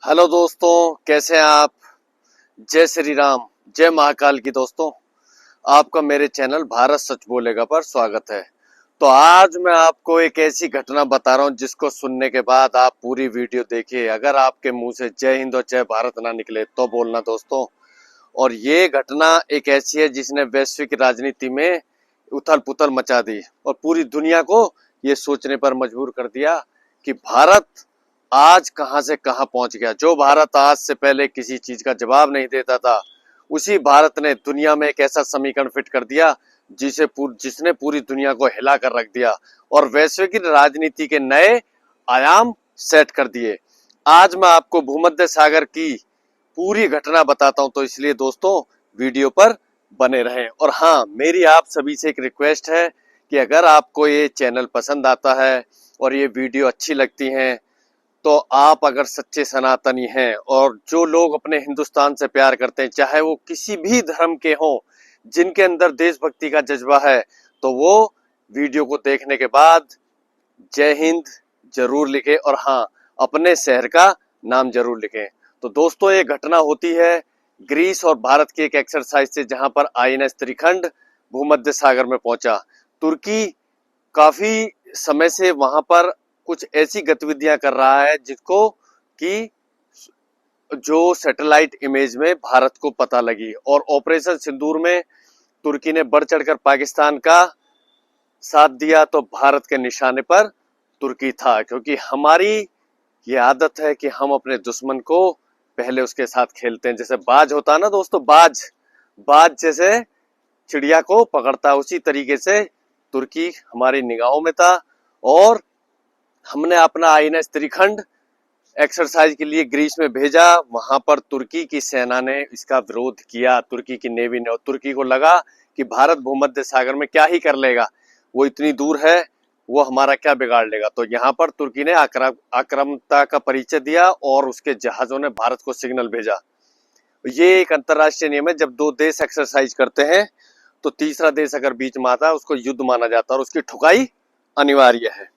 Hello दोस्तों, कैसे हैं आप। जय श्री राम, जय महाकाल की दोस्तों। आपका मेरे चैनल भारत सच बोलेगा पर स्वागत है। तो आज मैं आपको एक ऐसी घटना बता रहा हूं जिसको सुनने के बाद आप पूरी वीडियो देखिए। अगर आपके मुंह से जय हिंद और जय भारत ना निकले तो बोलना दोस्तों। और ये घटना एक ऐसी है जिसने वैश्विक राजनीति में उथल पुथल मचा दी और पूरी दुनिया को ये सोचने पर मजबूर कर दिया कि भारत आज कहां से कहां पहुंच गया। जो भारत आज से पहले किसी चीज का जवाब नहीं देता था, उसी भारत ने दुनिया में एक ऐसा समीकरण फिट कर दिया जिसने पूरी दुनिया को हिला कर रख दिया और वैश्विक राजनीति के नए आयाम सेट कर दिए। आज मैं आपको भूमध्य सागर की पूरी घटना बताता हूं, तो इसलिए दोस्तों वीडियो पर बने रहें। और हाँ, मेरी आप सभी से एक रिक्वेस्ट है कि अगर आपको ये चैनल पसंद आता है और ये वीडियो अच्छी लगती हैं, तो आप अगर सच्चे सनातनी हैं और जो लोग अपने हिंदुस्तान से प्यार करते हैं, चाहे वो किसी भी धर्म के हों, जिनके अंदर देशभक्ति का जज्बा है, तो वो वीडियो को देखने के बाद जय हिंद जरूर लिखें और हाँ, अपने शहर का नाम जरूर लिखें। तो दोस्तों, ये घटना होती है ग्रीस और भारत की एक एक्सरसाइज से, जहां पर आईएनएस त्रिखंड भूमध्य सागर में पहुंचा। तुर्की काफी समय से वहां पर कुछ ऐसी गतिविधियां कर रहा है जिसको कि जो सैटेलाइट इमेज में भारत को पता लगी, और ऑपरेशन सिंदूर में तुर्की ने बढ़ चढ़कर पाकिस्तान का साथ दिया। तो भारत के निशाने पर तुर्की था, क्योंकि हमारी ये आदत है कि हम अपने दुश्मन को पहले उसके साथ खेलते हैं। जैसे बाज होता है ना दोस्तों, बाज बाज जैसे चिड़िया को पकड़ता है, उसी तरीके से तुर्की हमारी निगाहों में था। और हमने अपना आईएनएस त्रिखंड एक्सरसाइज के लिए ग्रीस में भेजा। वहां पर तुर्की की सेना ने इसका विरोध किया, तुर्की की नेवी ने। और तुर्की को लगा कि भारत भूमध्य सागर में क्या ही कर लेगा, वो इतनी दूर है, वो हमारा क्या बिगाड़ लेगा। तो यहाँ पर तुर्की ने आक्रामकता का परिचय दिया और उसके जहाजों ने भारत को सिग्नल भेजा। ये एक अंतरराष्ट्रीय नियम है, जब दो देश एक्सरसाइज करते हैं तो तीसरा देश अगर बीच में आता है उसको युद्ध माना जाता है और उसकी ठुकाई अनिवार्य है।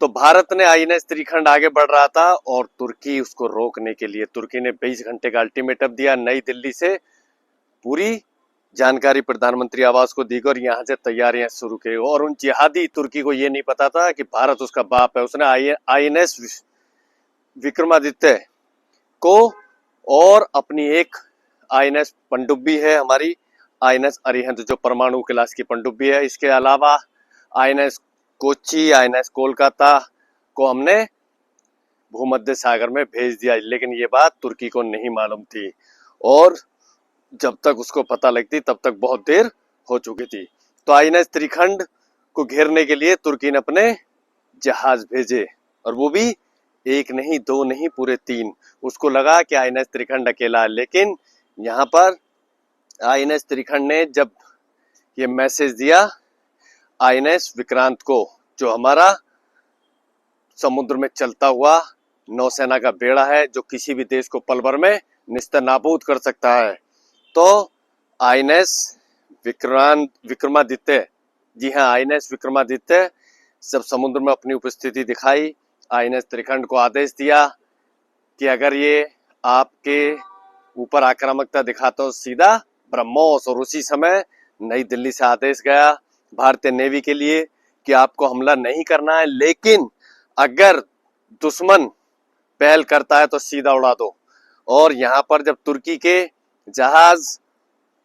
तो भारत ने आईएनएस त्रिखंड आगे बढ़ रहा था और तुर्की उसको रोकने के लिए, तुर्की ने 20 घंटे का अल्टीमेटम दिया। नई दिल्ली से पूरी जानकारी प्रधानमंत्री आवास को दी और यहाँ से तैयारियां शुरू की। और उन जिहादी तुर्की को ये नहीं पता था कि भारत उसका बाप है। उसने आईएनएस विक्रमादित्य को और अपनी एक आईएनएस पनडुब्बी है हमारी, आईएनएस अरिहंत, जो परमाणु क्लास की पनडुब्बी है, इसके अलावा आईएनएस कोच्चि, आईएनएस कोलकाता को हमने भूमध्य सागर में भेज दिया। लेकिन ये बात तुर्की को नहीं मालूम थी और जब तक उसको पता लगती तब तक बहुत देर हो चुकी थी। तो आईएनएस त्रिखंड को घेरने के लिए तुर्की ने अपने जहाज भेजे, और वो भी एक नहीं, दो नहीं, पूरे 3। उसको लगा कि आईएनएस त्रिखंड अकेला है। लेकिन यहाँ पर आईएनएस त्रिखंड ने जब ये मैसेज दिया आईएनएस विक्रांत को, जो हमारा समुद्र में चलता हुआ नौसेना का बेड़ा है, जो किसी भी देश को पल भर में निस्तनाबूद कर सकता है, तो आईएनएस विक्रमादित्य, जी हाँ, आईएनएस विक्रमादित्य जब समुद्र में अपनी उपस्थिति दिखाई, आईएनएस त्रिखंड को आदेश दिया कि अगर ये आपके ऊपर आक्रामकता दिखाता हो, सीधा ब्रह्मोस। और उसी समय नई दिल्ली से आदेश गया भारतीय नेवी के लिए कि आपको हमला नहीं करना है, लेकिन अगर दुश्मन पहल करता है तो सीधा उड़ा दो। और यहाँ पर जब तुर्की के जहाज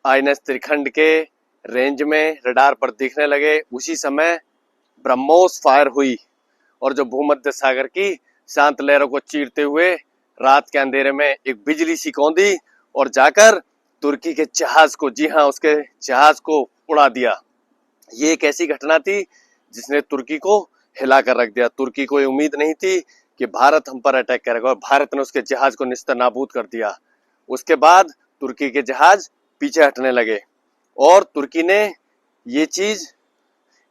आईएनएस त्रिखंड के रेंज में रडार पर दिखने लगे, उसी समय ब्रह्मोस फायर हुई और जो भूमध्य सागर की शांत लहरों को चीरते हुए रात के अंधेरे में एक बिजली सी कौंधी और जाकर तुर्की के जहाज को, जी हाँ, उसके जहाज को उड़ा दिया। ये एक ऐसी घटना थी जिसने तुर्की को हिला कर रख दिया। तुर्की को ये उम्मीद नहीं थी कि भारत हम पर अटैक करेगा, और भारत ने उसके जहाज को निस्तनाबूद कर दिया। उसके बाद तुर्की के जहाज पीछे हटने लगे और तुर्की ने ये चीज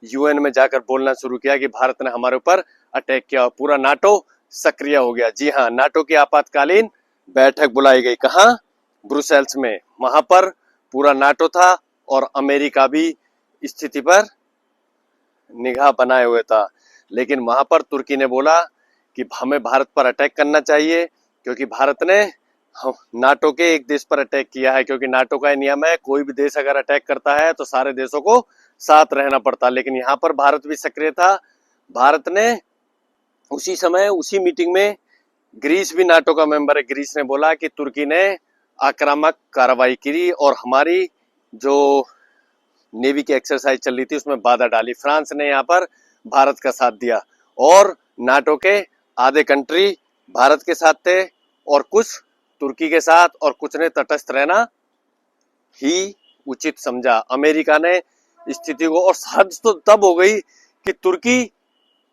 यूएन में जाकर बोलना शुरू किया कि भारत ने हमारे ऊपर अटैक किया, और पूरा नाटो सक्रिय हो गया। जी हाँ, नाटो की आपातकालीन बैठक बुलाई गई, कहाँ? ब्रुसेल्स में। वहां पर पूरा नाटो था और अमेरिका भी स्थिति पर निगाह बनाए हुए था। लेकिन वहां पर तुर्की ने बोला कि हमें भारत पर अटैक करना चाहिए, क्योंकि भारत ने नाटो के एक देश पर अटैक किया है, क्योंकि नाटो का नियम है कोई भी देश अगर अटैक करता है तो सारे देशों को साथ रहना पड़ता है। लेकिन यहाँ पर भारत भी सक्रिय था। भारत ने उसी समय उसी मीटिंग में, ग्रीस भी नाटो का मेंबर है, ग्रीस ने बोला कि तुर्की ने आक्रामक कार्रवाई की और हमारी जो नेवी की एक्सरसाइज चल रही थी उसमें बाधा डाली। फ्रांस ने यहाँ पर भारत का साथ दिया और नाटो के आधे कंट्री भारत के साथ थे और कुछ तुर्की के साथ, और कुछ ने तटस्थ रहना ही उचित समझा। अमेरिका ने स्थिति को, और हद तो तब हो गई कि तुर्की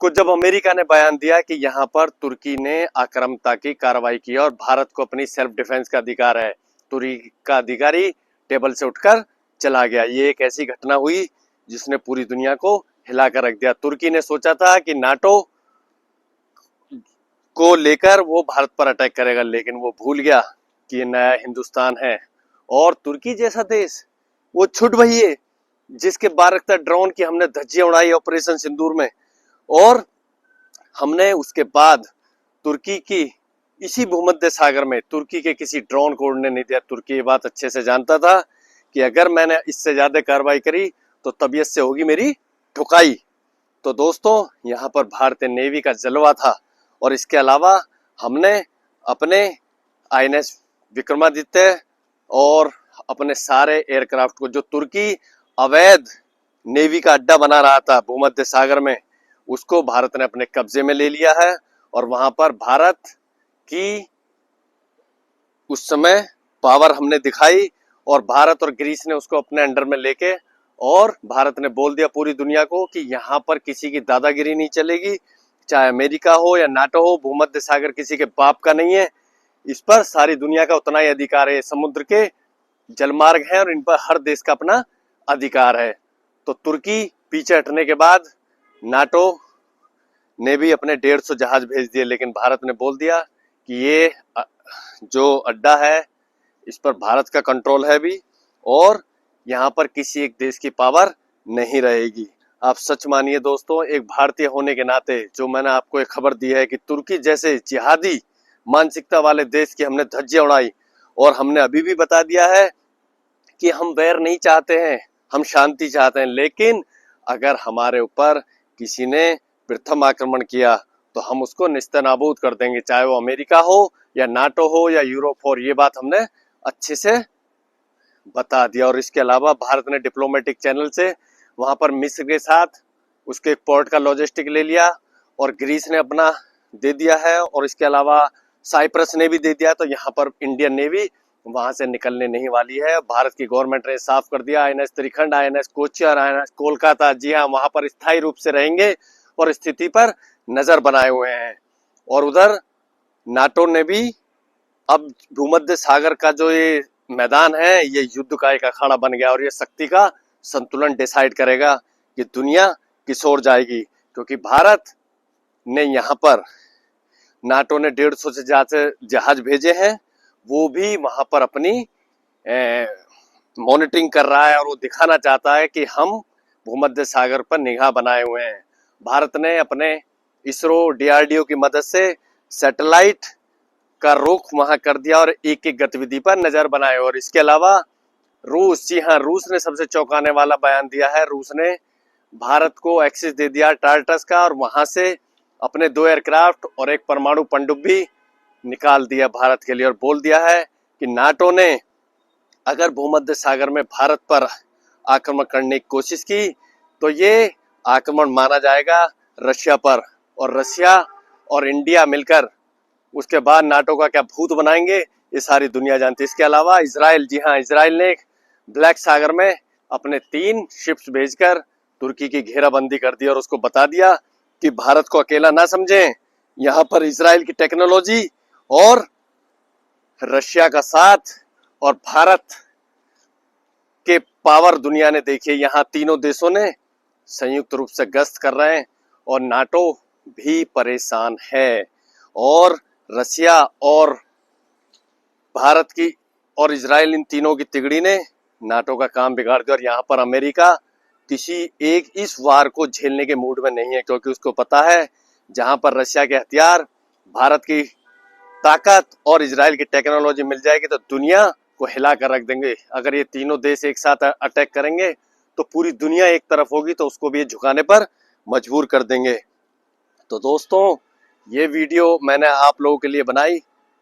को जब अमेरिका ने बयान दिया कि यहाँ पर तुर्की ने आक्रामकता की कार्रवाई की और भारत को अपनी सेल्फ डिफेंस का अधिकार है, तुर्की का अधिकारी टेबल से उठकर चला गया। ये एक ऐसी घटना हुई जिसने पूरी दुनिया को हिलाकर रख दिया। तुर्की ने सोचा था कि नाटो को लेकर वो भारत पर अटैक करेगा, लेकिन वो भूल गया कि ये नया हिंदुस्तान है और तुर्की जैसा देश वो छुट वही है जिसके 12 ड्रोन की हमने धज्जियां उड़ाई ऑपरेशन सिंदूर में, और हमने उसके बाद तुर्की की इसी भूमध्य सागर में तुर्की के किसी ड्रोन को उड़ने नहीं दिया। तुर्की ये बात अच्छे से जानता था कि अगर मैंने इससे ज्यादा कार्रवाई करी तो तबीयत से होगी मेरी ठुकाई। तो दोस्तों, यहाँ पर भारतीय नेवी का जलवा था। और इसके अलावा हमने अपने INS विक्रमादित्य और अपने सारे एयरक्राफ्ट को, जो तुर्की अवैध नेवी का अड्डा बना रहा था भूमध्य सागर में, उसको भारत ने अपने कब्जे में ले लिया है। और वहां पर भारत की उस समय पावर हमने दिखाई और भारत और ग्रीस ने उसको अपने अंडर में लेके, और भारत ने बोल दिया पूरी दुनिया को कि यहाँ पर किसी की दादागिरी नहीं चलेगी, चाहे अमेरिका हो या नाटो हो, भूमध्य सागर किसी के बाप का नहीं है, इस पर सारी दुनिया का उतना ही अधिकार है। समुद्र के जलमार्ग हैं और इन पर हर देश का अपना अधिकार है। तो तुर्की पीछे हटने के बाद नाटो ने भी अपने 150 जहाज भेज दिए, लेकिन भारत ने बोल दिया कि ये जो अड्डा है इस पर भारत का कंट्रोल है भी, और यहाँ पर किसी एक देश की पावर नहीं रहेगी। आप सच मानिए दोस्तों, एक भारतीय होने के नाते जो मैंने आपको एक खबर दी है कि तुर्की जैसे जिहादी मानसिकता वाले देश की हमने धज्जियां उड़ाई, और हमने अभी भी बता दिया है कि हम वैर नहीं चाहते हैं, हम शांति चाहते हैं। लेकिन अगर हमारे ऊपर किसी ने प्रथम आक्रमण किया तो हम उसको निस्तनाबूद कर देंगे, चाहे वो अमेरिका हो या नाटो हो या यूरोप हो। ये बात हमने अच्छे से बता दिया। और इसके अलावा भारत ने डिप्लोमेटिक चैनल से वहां पर मिस्र के साथ उसके एक पोर्ट का लॉजिस्टिक ले लिया, और ग्रीस ने अपना दे दिया है, और इसके अलावा साइप्रस ने भी दे दिया। तो यहाँ पर इंडियन नेवी वहां से निकलने नहीं वाली है। भारत की गवर्नमेंट ने साफ कर दिया, INS Trikhand, INS Cochin, INS Kolkata, जी हाँ, वहां पर स्थायी रूप से रहेंगे और स्थिति पर नजर बनाए हुए हैं। और उधर नाटो ने भी अब भूमध्य सागर का जो ये मैदान है ये युद्ध का एक अखाड़ा बन गया, और ये शक्ति का संतुलन डिसाइड करेगा कि दुनिया किस ओर जाएगी। क्योंकि भारत ने यहाँ पर, नाटो ने 150 से जहाज भेजे हैं, वो भी वहां पर अपनी मॉनिटरिंग कर रहा है, और वो दिखाना चाहता है कि हम भूमध्य सागर पर निगाह बनाए हुए हैं। भारत ने अपने इसरो DRDO की मदद से सैटेलाइट का रुख वहां कर दिया और एक एक गतिविधि पर नजर बनाए। और इसके अलावा रूस, जी हाँ, रूस ने सबसे चौंकाने वाला बयान दिया है। रूस ने भारत को एक्सेस दे दिया टार्टस का, और वहां से अपने 2 एयरक्राफ्ट और एक परमाणु पनडुब्बी निकाल दिया भारत के लिए, और बोल दिया है कि नाटो ने अगर भूमध्य सागर में भारत पर आक्रमण करने की कोशिश की तो ये आक्रमण माना जाएगा रशिया पर, और रशिया और इंडिया मिलकर उसके बाद नाटो का क्या भूत बनाएंगे ये सारी दुनिया जानती है। इसके अलावा इजराइल, जी हाँ, इजराइल ने ब्लैक सागर में अपने 3 शिप्स भेजकर तुर्की की घेराबंदी कर दी और उसको बता दिया कि भारत को अकेला ना समझें, यहाँ पर इजराइल की टेक्नोलॉजी और रशिया का साथ और भारत के पावर दुनिया ने देखी। यहाँ तीनों देशों ने संयुक्त रूप से गश्त कर रहे हैं और नाटो भी परेशान है, और रशिया और भारत की और इजराइल, इन तीनों की तिगड़ी ने नाटो का काम बिगाड़ दिया। और यहाँ पर अमेरिका किसी एक इस वार को झेलने के मूड में नहीं है, क्योंकि उसको पता है जहां पर रशिया के हथियार भारत की ताकत और इजराइल की टेक्नोलॉजी मिल जाएगी तो दुनिया को हिला कर रख देंगे। अगर ये तीनों देश एक साथ अटैक करेंगे तो पूरी दुनिया एक तरफ होगी तो उसको भी ये झुकाने पर मजबूर कर देंगे। तो दोस्तों, ये वीडियो मैंने आप लोगों के लिए बनाई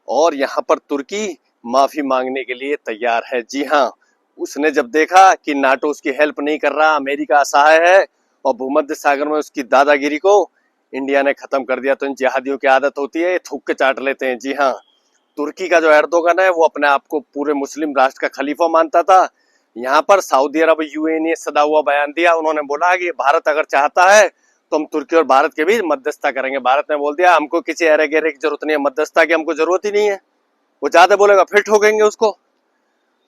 और यहाँ पर तुर्की माफी मांगने के लिए तैयार है। जी हाँ, उसने जब देखा कि नाटो उसकी हेल्प नहीं कर रहा, अमेरिका असहाय है और भूमध्य सागर में उसकी दादागिरी को इंडिया ने खत्म कर दिया, तो इन जिहादियों की आदत होती है, थूक के चाट लेते हैं। जी हाँ, तुर्की का जो एर्दोगन है वो अपने आप को पूरे मुस्लिम राष्ट्र का खलीफा मानता था। यहाँ पर सऊदी अरब यूएई ने सदा हुआ बयान दिया। उन्होंने बोला कि भारत अगर चाहता है तो हम तुर्की और भारत के बीच मध्यस्थता करेंगे। भारत ने बोल दिया हमको किसी अरे गेरे की जरूरत नहीं है, मध्यस्थता की हमको जरूरत ही नहीं है। वो ज्यादा बोलेगा फिर ठोकेंगे उसको।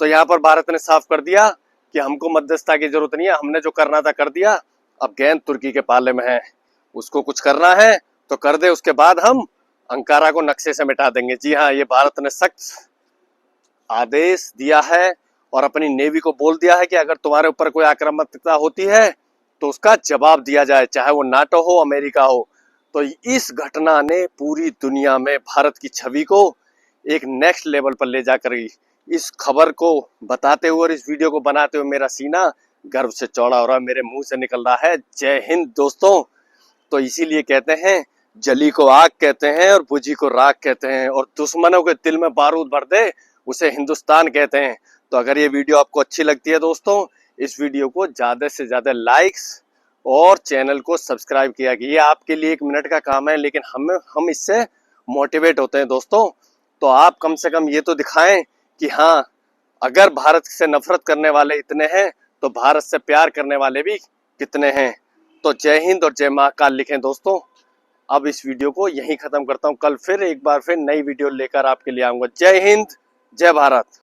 तो यहाँ पर भारत ने साफ कर दिया कि हमको मध्यस्थता की जरूरत नहीं है, हमने जो करना था कर दिया, अब गेंद तुर्की के पाले में है, उसको कुछ करना है तो कर दे, उसके बाद हम अंकारा को नक्शे से मिटा देंगे। जी हाँ, ये भारत ने सख्त आदेश दिया है और अपनी नेवी को बोल दिया है कि अगर तुम्हारे ऊपर कोई आक्रामकता होती है तो उसका जवाब दिया जाए, चाहे वो नाटो हो अमेरिका हो। तो इस घटना ने पूरी दुनिया में भारत की छवि को एक नेक्स्ट लेवल पर ले जाकर गई। इस खबर को बताते हुए और इस वीडियो को बनाते हुए मेरा सीना गर्व से चौड़ा हो रहा है, मेरे मुंह से निकल रहा है जय हिंद दोस्तों। तो इसीलिए कहते हैं जली को आग कहते हैं और बुझी को राख कहते हैं, और दुश्मनों के दिल में बारूद भर दे उसे हिंदुस्तान कहते हैं। तो अगर ये वीडियो आपको अच्छी लगती है दोस्तों, इस वीडियो को ज्यादा से ज्यादा लाइक्स और चैनल को सब्सक्राइब किया कि ये आपके लिए 1 मिनट का काम है, लेकिन हम इससे मोटिवेट होते हैं दोस्तों। तो आप कम से कम ये तो दिखाएं कि हाँ, अगर भारत से नफरत करने वाले इतने हैं तो भारत से प्यार करने वाले भी कितने हैं। तो जय हिंद और जय महाकाल लिखें दोस्तों। अब इस वीडियो को यहीं खत्म करता हूँ, कल फिर एक बार फिर नई वीडियो लेकर आपके लिए आऊंगा। जय हिंद, जय भारत।